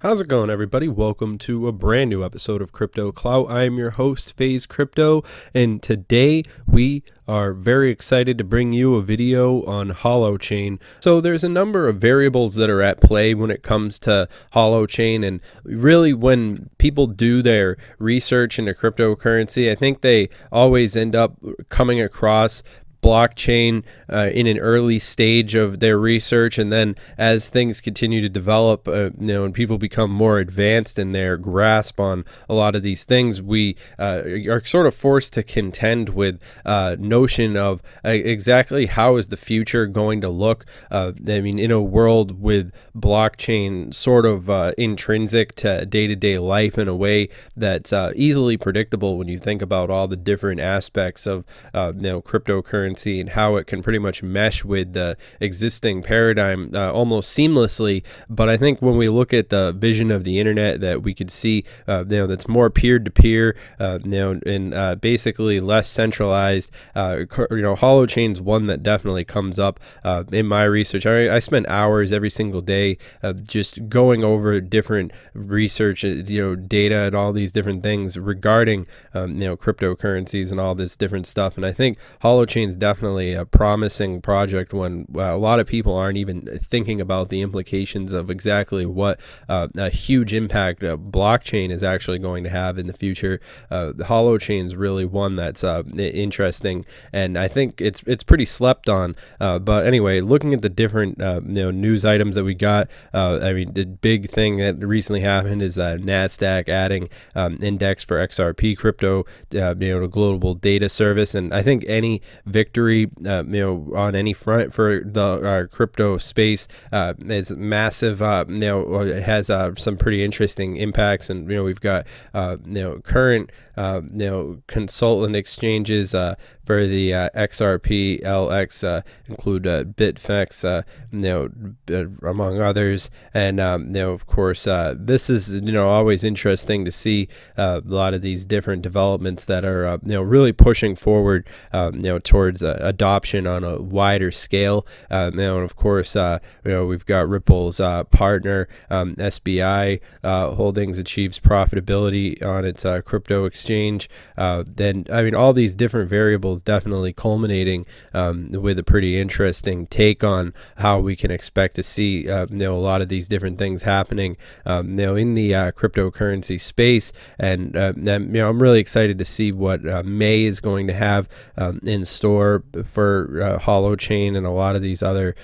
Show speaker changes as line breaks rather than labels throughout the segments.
How's it going, everybody? Welcome to a brand new episode of Crypto Clout. I am your host, FaZe Crypto, and today we are very excited to bring you a video on HoloChain. So there's a number of variables that are at play when it comes to HoloChain, and really when people do their research into cryptocurrency, I think they always end up coming across blockchain in an early stage of their research, and then as things continue to develop, and people become more advanced in their grasp on a lot of these things, we are sort of forced to contend with notion of exactly how is the future going to look. In a world with blockchain sort of intrinsic to day-to-day life in a way that's easily predictable when you think about all the different aspects of cryptocurrency and how it can pretty much mesh with the existing paradigm almost seamlessly. But I think when we look at the vision of the internet that we could see, that's more peer-to-peer, and basically less centralized, HoloChain's one that definitely comes up in my research. I spend hours every single day just going over different research, data and all these different things regarding, cryptocurrencies and all this different stuff. And I think HoloChain's definitely a promising project when a lot of people aren't even thinking about the implications of exactly what a huge impact blockchain is actually going to have in the future. HoloChain is really one that's interesting, and I think it's pretty slept on. But anyway, looking at the different news items that we got, the big thing that recently happened is NASDAQ adding index for XRP crypto, to global data service, and I think any victory on any front for the crypto space is massive. It has some pretty interesting impacts, and we've got current consultant exchanges for the XRP LX include BitFEX, among others, and of course this is always interesting to see a lot of these different developments that are really pushing forward towards adoption on a wider scale. And of course we've got Ripple's partner SBI Holdings achieves profitability on its crypto exchange. Then all these different variables definitely culminating with a pretty interesting take on how we can expect to see a lot of these different things happening in the cryptocurrency space. And I'm really excited to see what May is going to have in store for HoloChain and a lot of these other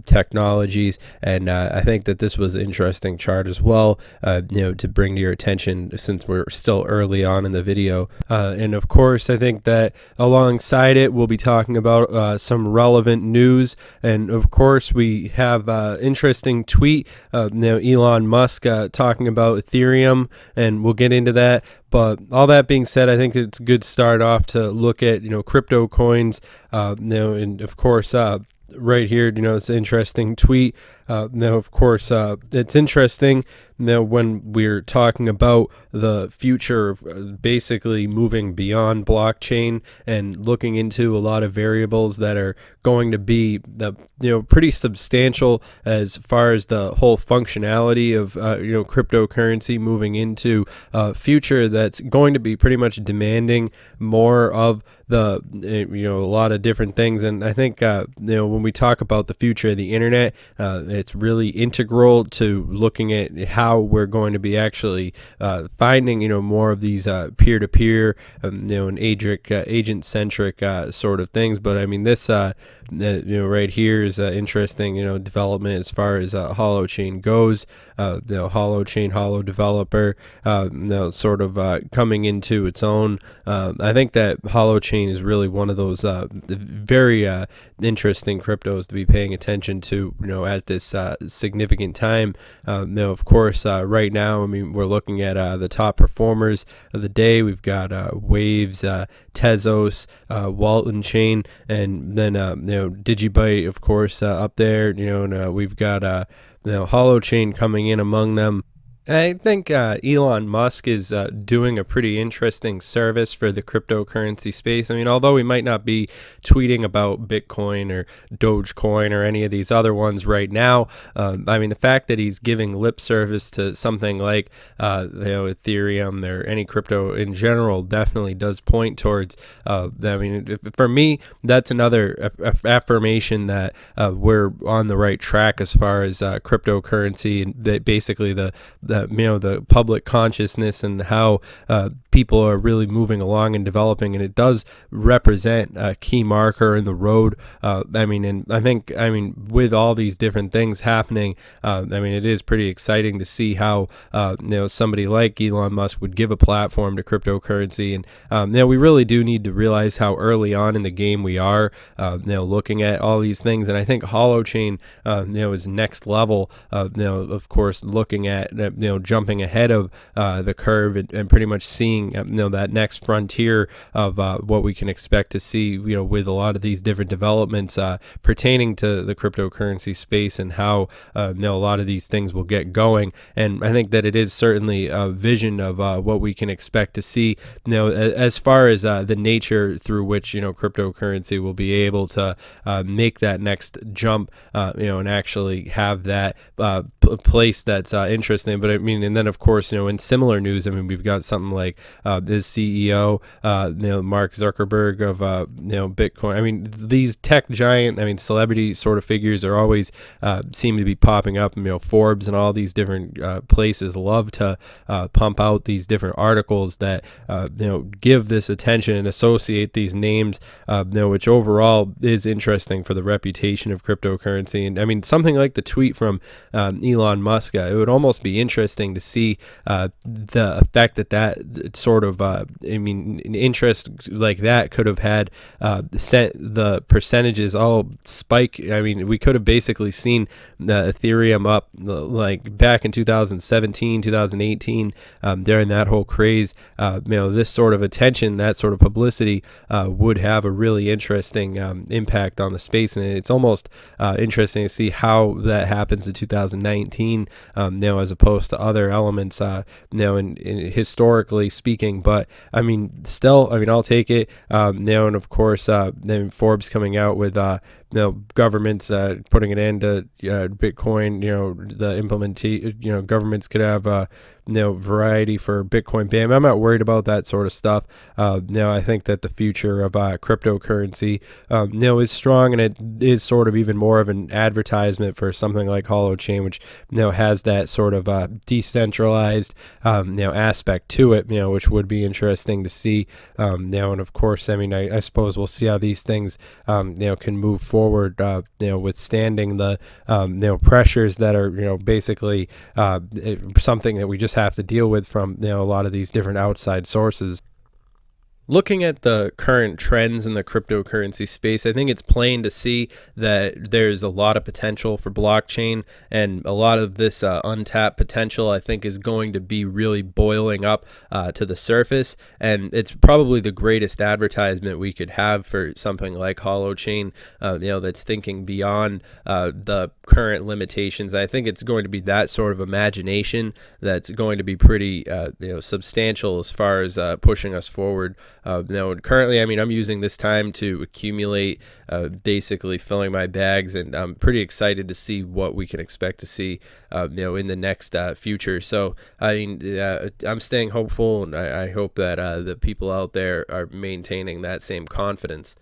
technologies. And I think that this was an interesting chart as well, to bring to your attention since we're still early on in the video. And of course, I think that alongside it, we'll be talking about some relevant news. And of course, we have an interesting tweet, Elon Musk talking about Ethereum, and we'll get into that. But all that being said, I think it's a good start off to look at, crypto coins, and of course, right here, it's an interesting tweet. Now, of course, it's interesting when we're talking about the future of basically moving beyond blockchain and looking into a lot of variables that are going to be pretty substantial as far as the whole functionality of cryptocurrency moving into a future that's going to be pretty much demanding more of the a lot of different things. And I think when we talk about the future of the internet, it's really integral to looking at how we're going to be actually finding more of these peer-to-peer and agent-centric sort of things. But this right here is an interesting development as far as HoloChain goes. HoloChain, Holo developer, sort of coming into its own. I think that HoloChain is really one of those very interesting cryptos to be paying attention to, at this significant time. Of course, right now, we're looking at the top performers of the day. We've got Waves, Tezos, Walton Chain, and then Digibyte, of course, up there. And we've got HoloChain coming in among them. I think Elon Musk is doing a pretty interesting service for the cryptocurrency space. I mean, although we might not be tweeting about Bitcoin or Dogecoin or any of these other ones right now, I mean, the fact that he's giving lip service to something like Ethereum or any crypto in general definitely does point towards. I mean, for me, that's another affirmation that we're on the right track as far as cryptocurrency and that basically the public consciousness and how people are really moving along and developing, and it does represent a key marker in the road. I mean, with all these different things happening, I mean, it is pretty exciting to see how somebody like Elon Musk would give a platform to cryptocurrency, and we really do need to realize how early on in the game we are, looking at all these things, and I think HoloChain, is next level. Of course, looking at jumping ahead of the curve and pretty much seeing that next frontier of what we can expect to see with a lot of these different developments pertaining to the cryptocurrency space and how a lot of these things will get going. And I think that it is certainly a vision of what we can expect to see as far as the nature through which cryptocurrency will be able to make that next jump and actually have that place that's interesting. But I mean, and then of course, in similar news, I mean, we've got something like this CEO, Mark Zuckerberg of Bitcoin. I mean, these tech giant, I mean, celebrity sort of figures are always seem to be popping up. Forbes and all these different places love to pump out these different articles that give this attention and associate these names, which overall is interesting for the reputation of cryptocurrency. And I mean, something like the tweet from Elon Musk, it would almost be interesting to see the effect that sort of interest like that could have had sent the percentages all spike. I mean, we could have basically seen Ethereum up like back in 2017, 2018, during that whole craze. This sort of attention, that sort of publicity would have a really interesting impact on the space, and it's almost interesting to see how that happens in 2019, as opposed to other elements, in historically speaking. But I mean, still, I mean, I'll take it. And of course, then Forbes coming out with governments putting an end to Bitcoin. The implementation. Governments could have variety for Bitcoin ban. I'm not worried about that sort of stuff. I think that the future of cryptocurrency is strong, and it is sort of even more of an advertisement for something like HoloChain, which has that sort of decentralized aspect to it, which would be interesting to see. And of course, I mean, I suppose we'll see how these things can move forward, withstanding the pressures that are basically something that we just have to deal with from a lot of these different outside sources. Looking at the current trends in the cryptocurrency space, I think it's plain to see that there's a lot of potential for blockchain, and a lot of this untapped potential, I think, is going to be really boiling up to the surface. And it's probably the greatest advertisement we could have for something like HoloChain, that's thinking beyond the current limitations. I think it's going to be that sort of imagination that's going to be pretty substantial as far as pushing us forward. Currently, I mean, I'm using this time to accumulate, basically filling my bags, and I'm pretty excited to see what we can expect to see, in the next future. So, I mean, I'm staying hopeful, and I hope that the people out there are maintaining that same confidence.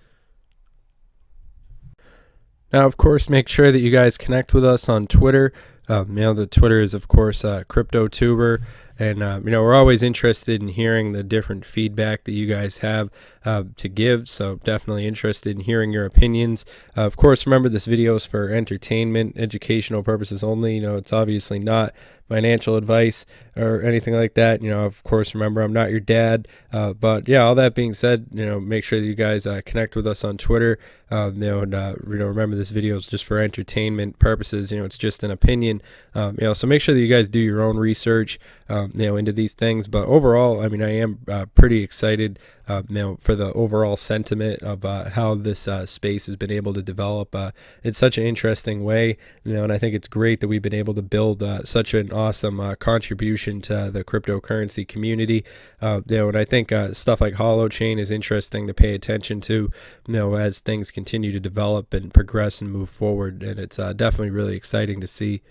Now, of course, make sure that you guys connect with us on Twitter. The Twitter is, of course, CryptoTuber. And, we're always interested in hearing the different feedback that you guys have to give. So definitely interested in hearing your opinions. Of course, remember, this video is for entertainment, educational purposes only. It's obviously not financial advice or anything like that. Of course, remember, I'm not your dad. But yeah, all that being said, make sure that you guys connect with us on Twitter. Remember, this video is just for entertainment purposes. It's just an opinion. So make sure that you guys do your own research, into these things. But overall, I mean, I am pretty excited, for the overall sentiment of how this space has been able to develop in such an interesting way. And I think it's great that we've been able to build such an awesome contribution to the cryptocurrency community. And I think stuff like HoloChain is interesting to pay attention to, as things continue to develop and progress and move forward. And it's definitely really exciting to see.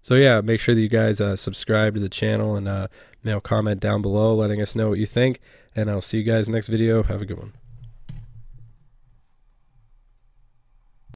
So yeah, make sure that you guys subscribe to the channel and comment down below letting us know what you think. And I'll see you guys next video. Have a good one.